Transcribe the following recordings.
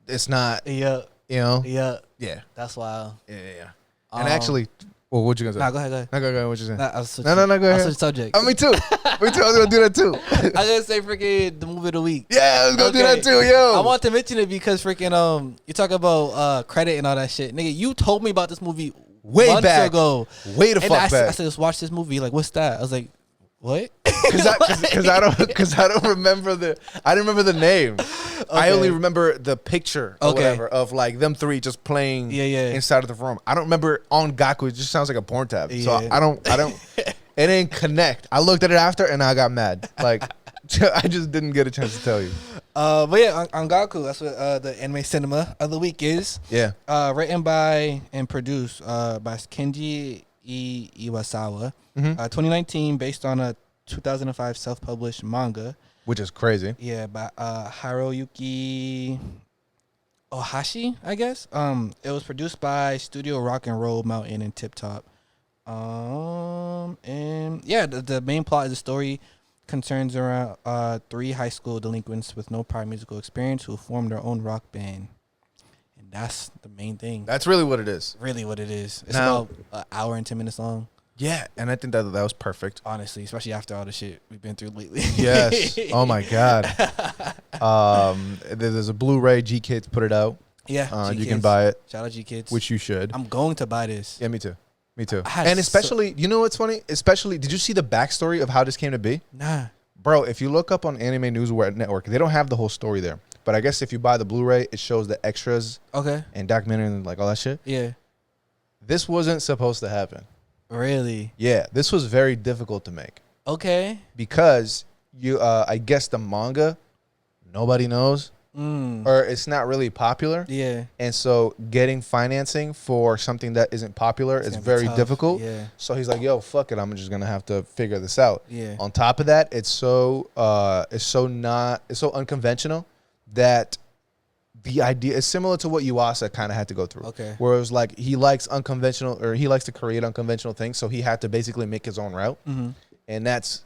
it's not. Yeah. You know. Yeah. Yeah. That's wild. Yeah. And actually, well, what you gonna say? Nah, go ahead. No, go ahead. What you saying? Nah, No, go ahead. I'll switch subject. Me too. Me too. I was gonna do that too. I was gonna say freaking the movie of the week. Yeah, I was gonna do that too, yo. I want to mention it because freaking you talk about credit and all that shit, nigga. You told me about this movie way months back ago. Way the fuck back. I said, let's watch this movie. Like, what's that? I was like, what? Because I don't remember I didn't remember the name. Okay. I only remember the picture or whatever of like them three just playing inside of the room. I don't remember On-Gaku. It just sounds like a porn tab. So I don't it didn't connect. I looked at it after and I got mad. Like I just didn't get a chance to tell you. But yeah, On-Gaku, that's what the anime cinema of the week is. Yeah. Written by and produced by Kenji Iwasawa. 2019, based on a 2005 self-published manga, which is crazy. Yeah, by Hiroyuki Ohashi, I guess. It was produced by Studio Rock and Roll Mountain and Tip Top. And yeah, the main plot of the story concerns around 3 high school delinquents with no prior musical experience who form their own rock band. And that's the main thing. That's really what it is. Really what it is. It's about an hour and 10 minutes long. Yeah, and I think that was perfect. Honestly, especially after all the shit we've been through lately. Yes. Oh my God. There's a Blu-ray. G Kids put it out. Yeah. You can buy it. Shout out G Kids. Which you should. I'm going to buy this. Yeah, me too. Me too. And especially, you know what's funny? Especially, did you see the backstory of how this came to be? Nah. Bro, if you look up on Anime News Network, they don't have the whole story there. But I guess if you buy the Blu-ray, it shows the extras. Okay. And documentary and like all that shit. Yeah. This wasn't supposed to happen. Really? Yeah, this was very difficult to make. Okay. Because I guess the manga, nobody knows, or it's not really popular. Yeah. And so getting financing for something that isn't popular is very difficult. Yeah. So he's like, "Yo, fuck it, I'm just gonna have to figure this out." Yeah. On top of that, it's so unconventional that the idea is similar to what Yuasa kind of had to go through. Okay. Where it was like he likes unconventional, or he likes to create unconventional things, so he had to basically make his own route. Mm-hmm. And it's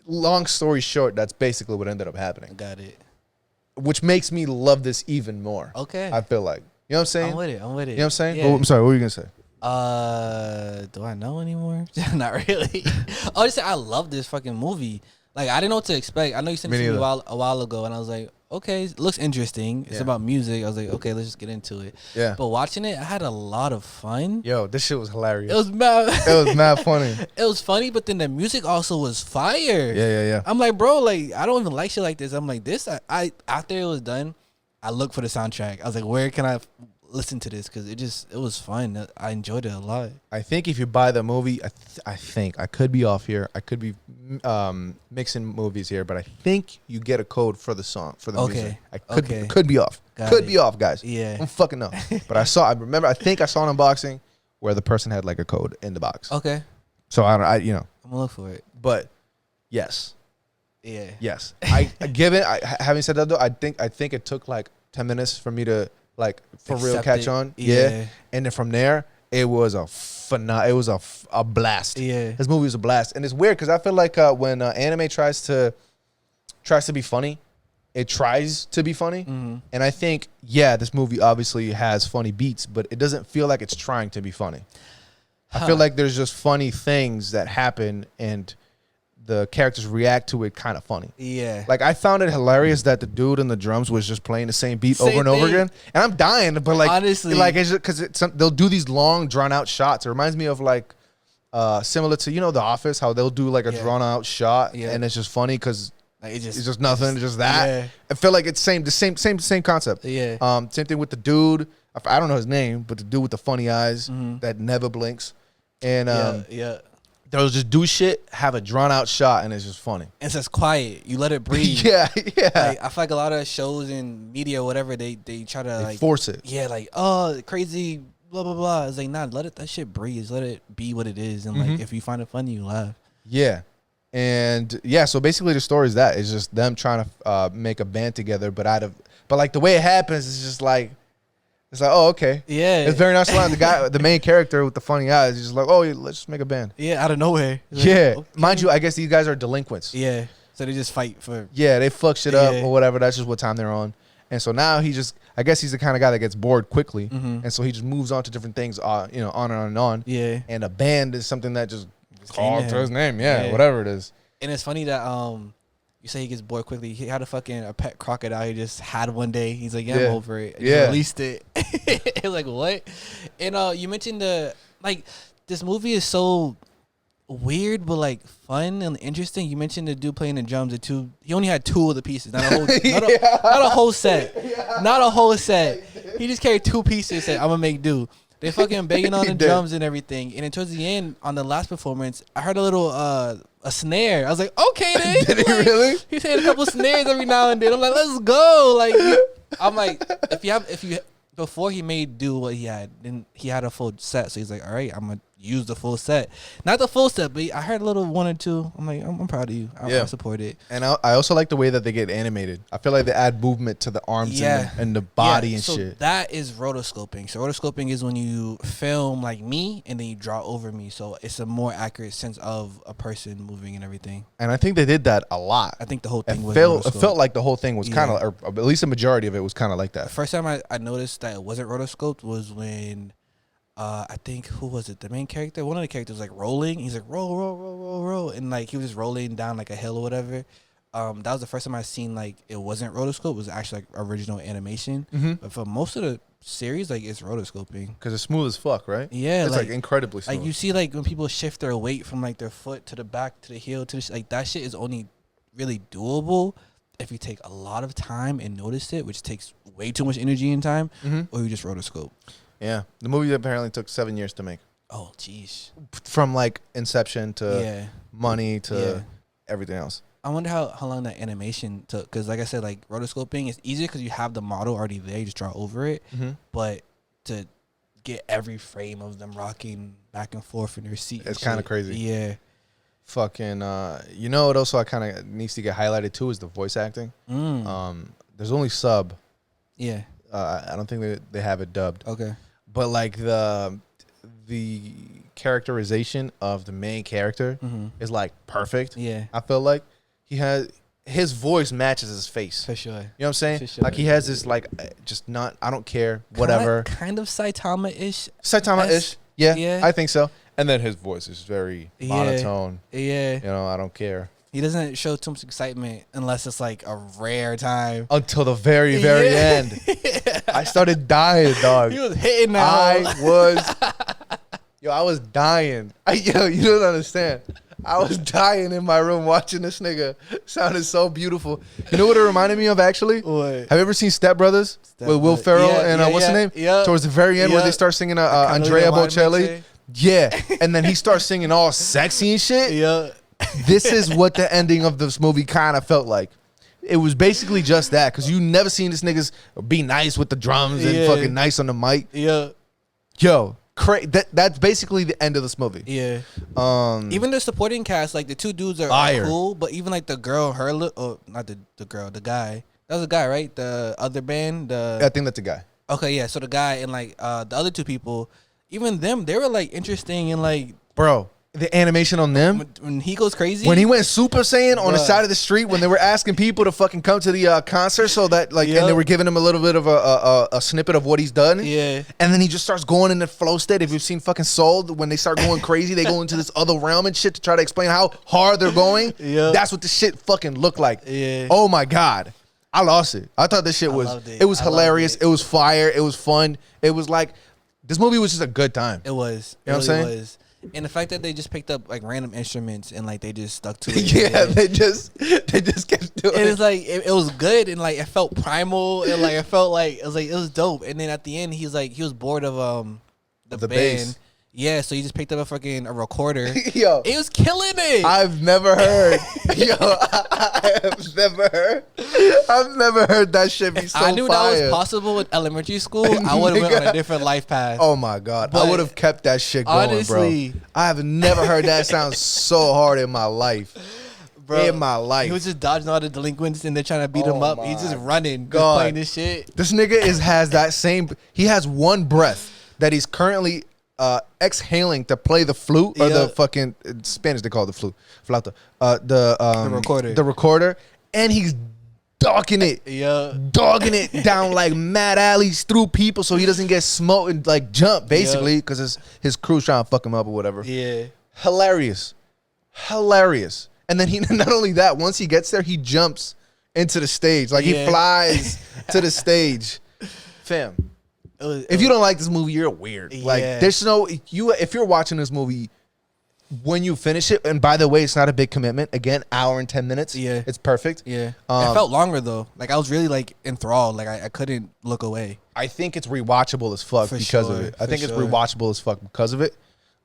long story short, that's basically what ended up happening. Got it. Which makes me love this even more. Okay. I feel like. You know what I'm saying? I'm with it. You know what I'm saying? Yeah. I'm sorry, what were you going to say? Do I know anymore? Not really. I just say I love this fucking movie. Like, I didn't know what to expect. I know you sent it to me a while ago, and I was like, okay, it looks interesting. It's about music. I was like, okay, let's just get into it. Yeah. But watching it, I had a lot of fun. Yo, this shit was hilarious. It was mad. It was mad funny. It was funny, but then the music also was fire. Yeah. I'm like, bro, like, I don't even like shit like this. I'm like, this, I after it was done, I looked for the soundtrack. I was like, where can I listen to this? Because it was fun. I enjoyed it a lot. I think if you buy the movie, I think I could be off here. I could be mixing movies here, but I think you get a code for the song for the music. I could be off. Be off, guys. Yeah, I don't fucking know. But I think I saw an unboxing where the person had like a code in the box. Okay. So I'm gonna look for it. But yes. Yeah. Yes. Having said that though, I think it took like 10 minutes for me to like for real catch on. Yeah. And then from there, it was a blast. Yeah. This movie was a blast. And it's weird because I feel like when anime tries to be funny, it tries to be funny. Mm-hmm. And I think, this movie obviously has funny beats, but it doesn't feel like it's trying to be funny. I feel like there's just funny things that happen and the characters react to it kind of funny. Yeah. Like, I found it hilarious that the dude on the drums was just playing the same beat over and over again. And I'm dying, but like, honestly, like, it's just because they'll do these long, drawn out shots. It reminds me of like, similar to, The Office, how they'll do like a drawn out shot and it's just funny because like it's just nothing, it's just that. Yeah. I feel like it's the same concept. Yeah. Same thing with the dude. I don't know his name, but the dude with the funny eyes that never blinks. And they'll just do shit, have a drawn out shot, and it's just funny. It's just quiet. You let it breathe. Yeah. Like, I feel like a lot of shows and media, whatever, they try to like force it. Yeah, like, oh, crazy, blah blah blah. It's like, nah, let that shit breathe. Let it be what it is. And like, if you find it funny, you laugh. Yeah. And so basically the story is that it's just them trying to make a band together, but like the way it happens is just like. It's like, oh, okay. Yeah. It's very nonchalant. The main character with the funny eyes, he's just like, oh, let's just make a band. Yeah, out of nowhere. Like, okay. Mind you, I guess these guys are delinquents. Yeah. So they just fight for. Yeah, they fuck shit up or whatever. That's just what time they're on. And so now I guess he's the kind of guy that gets bored quickly. And so he just moves on to different things, on and on. Yeah. And a band is something that just came called to his name. Yeah, whatever it is. And it's funny that you say he gets bored quickly. He had a pet crocodile he just had one day. He's like, I'm over it. And he released it. It was like, what? And you mentioned this movie is so weird but like fun and interesting. You mentioned the dude playing the drums. He only had 2 of the pieces, not a whole, not a whole set, not a whole set. He just carried 2 pieces. Said, "I'm gonna make do." They fucking banging on the drums and everything. And then towards the end, on the last performance, I heard a little a snare. I was like, okay then. Did he really? He's hitting a couple snares every now and then. I'm like, let's go. Like, I'm like, before he made do what he had, then he had a full set. So he's like, all right, I'm gonna use the full set. Not the full set, but I heard a little 1 or 2. I'm like, I'm proud of you. I support it. And I also like the way that they get animated. I feel like they add movement to the arms and the body and so shit. That is rotoscoping. So rotoscoping is when you film like me and then you draw over me. So it's a more accurate sense of a person moving and everything. And I think they did that a lot. I think the whole thing it felt like the whole thing was kind of, or at least a majority of it was kind of like that. The first time I noticed that it wasn't rotoscoped was when I think, who was it? The main character? One of the characters was like rolling. He's like, roll, roll, roll, roll, roll. And like he was just rolling down like a hill or whatever. That was the first time I seen like it wasn't rotoscope. It was actually like original animation. But for most of the series, like it's rotoscoping. Because it's smooth as fuck, right? Yeah. It's like incredibly smooth. Like you see like when people shift their weight from like their foot to the back to the heel to the like that shit is only really doable if you take a lot of time and notice it, which takes way too much energy and time, or you just rotoscope. Yeah, the movie apparently took 7 years to make. Oh, jeez. From like inception to money to everything else. I wonder how long that animation took. Because like I said, like rotoscoping is easier because you have the model already there. You just draw over it. But to get every frame of them rocking back and forth in their seat, it's kind of crazy. Yeah. Fucking, you know what also I kind of needs to get highlighted too is the voice acting. There's only sub. Yeah. I don't think they have it dubbed. Okay. But like the characterization of the main character is like perfect. Yeah. I feel like his voice matches his face. For sure. You know what I'm saying? For sure. Like he has this like just not, I don't care, whatever. Kind of Saitama-ish. Saitama-ish. Yeah. I think so. And then his voice is very monotone. Yeah. You know, I don't care. He doesn't show too much excitement unless it's like a rare time. Until the very, very end. I started dying, dog. He was hitting that. I was dying. You don't understand. I was dying in my room watching this nigga. Sounded so beautiful. You know what it reminded me of, actually? What? Have you ever seen Step Brothers with Will Ferrell and what's his name? Yeah. Towards the very end where they start singing Andrea Bocelli. Yeah. And then he starts singing all sexy and shit. Yeah. This is what the ending of this movie kind of felt like. It was basically just that, because you never seen this niggas be nice with the drums and fucking nice on the mic. Yeah. Yo, that's basically the end of this movie. Yeah. Even the supporting cast, like the 2 dudes are cool, but even like the girl, not the girl, the guy. That was a guy, right? The other band. I think that's a guy. Okay, yeah. So the guy and like the other 2 people, even them, they were like interesting and like, bro. The animation on them when he goes crazy, when he went Super Saiyan on the side of the street, when they were asking people to fucking come to the concert, so that like, and they were giving him a little bit of a snippet of what he's done. Yeah, and then he just starts going in the flow state. If you've seen fucking Soul, when they start going crazy, they go into this other realm and shit to try to explain how hard they're going. Yeah, that's what the shit fucking looked like. Yeah. Oh my god, I lost it. I thought this shit was it was hilarious. It was fire. It was fun. It was like this movie was just a good time. It was. You know what I'm saying? And the fact that they just picked up like random instruments and like they just stuck to it. Yeah, they just kept doing it. And it's like it was good and like it felt primal and like it felt like it was dope. And then at the end he was bored of the band. Bass. Yeah, so he just picked up a recorder. Yo, it was killing it. I've never heard. I've never heard that shit be so fire. I knew that was possible in elementary school. I would have went on a different life path. Oh my god, I would have kept that shit going, honestly, bro. I have never heard that sound so hard in my life. Bro, in my life. He was just dodging all the delinquents and they're trying to beat him up. He's just running, just playing this shit. This nigga has that same. He has one breath that he's currently exhaling to play the flute or the fucking in Spanish they call it the flute, flauta. The recorder, and he's dogging it. Yeah. Dogging it down like mad alleys through people so he doesn't get smoked and like jump basically because his crew's trying to fuck him up or whatever. Yeah. Hilarious. And then he not only that, once he gets there, he jumps into the stage. Like he flies to the stage. Fam. If you don't like this movie, you're weird. Like there's no if you're watching this movie when you finish it, and by the way, it's not a big commitment. Again, hour and 10 minutes. Yeah. It's perfect. Yeah. It felt longer though. Like I was really like enthralled. Like I couldn't look away. I think it's rewatchable as fuck because of it. I think it's rewatchable as fuck because of it.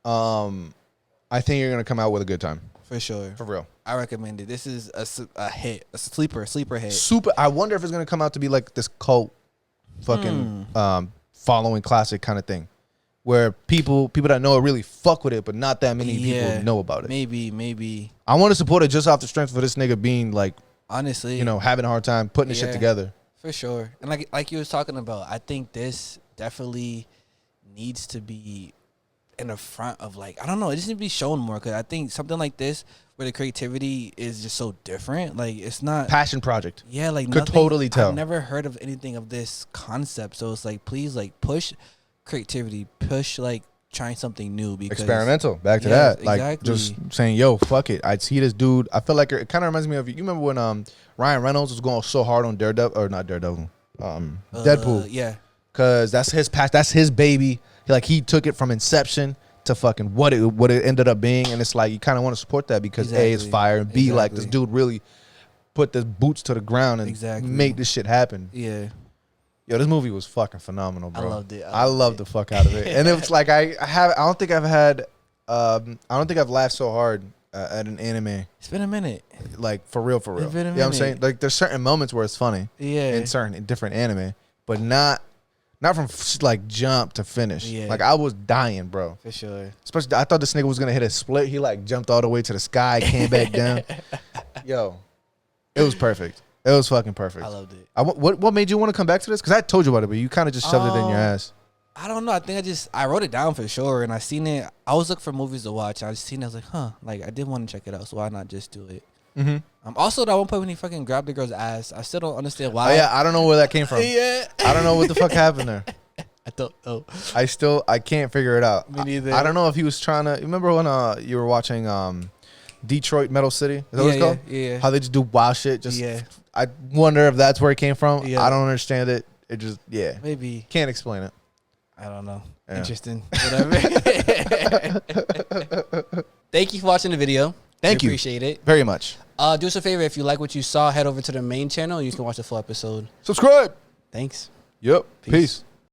I think you're gonna come out with a good time. For sure. For real. I recommend it. This is a hit. A sleeper hit. Super. I wonder if it's gonna come out to be like this cult fucking following classic kind of thing. Where people that know it really fuck with it, but not that many people know about it. Maybe. I want to support it just off the strength of this nigga being like, honestly, having a hard time putting this shit together. For sure. And like you was talking about, I think this definitely needs to be in the front of like, I don't know, it just needs to be shown more because I think something like this where the creativity is just so different. Like it's not passion project. Yeah, like could totally tell. I've never heard of anything of this concept, so it's like please like push creativity, push like trying something new because experimental. Back to that, like exactly. Just saying, yo, fuck it. I see this dude. I feel like it kind of reminds me of you. Remember when Ryan Reynolds was going so hard on Deadpool, yeah, because that's his past. That's his baby. Like he took it from inception to fucking what it ended up being, and it's like you kind of want to support that because A is fire and B like this dude really put the boots to the ground and make this shit happen. Yeah. Yo, this movie was fucking phenomenal, bro. I loved it. I loved the fuck out of it, and it was like I don't think I've laughed so hard at an anime. It's been a minute. Like for real. It's been a minute. You know what I'm saying? Like there's certain moments where it's funny. Yeah. In different anime, but not from like jump to finish. Yeah. Like I was dying, bro. For sure. Especially I thought this nigga was gonna hit a split. He like jumped all the way to the sky, came back down. Yo, it was perfect. It was fucking perfect. I loved it. What made you want to come back to this? Because I told you about it, but you kind of just shoved it in your ass. I don't know. I think I wrote it down for sure, and I seen it. I was looking for movies to watch. I just seen it. I was like, like I did want to check it out, so why not just do it? Mm-hmm. Also, at one point when he fucking grabbed the girl's ass, I still don't understand why. Oh, yeah, I don't know where that came from. Yeah, I don't know what the fuck happened there. I don't know. I can't figure it out. Me neither. I don't know if he was trying to. Remember when you were watching Detroit Metal City? Is that what it's called? Yeah. How they just do wild shit. I wonder if that's where it came from. Yeah. I don't understand it. It just maybe can't explain it. I don't know. Yeah. Interesting. Whatever. Thank you for watching the video. Thank you. Appreciate it Very much. Do us a favor. If you like what you saw, head over to the main channel. You can watch the full episode. Subscribe. Thanks. Yep. Peace.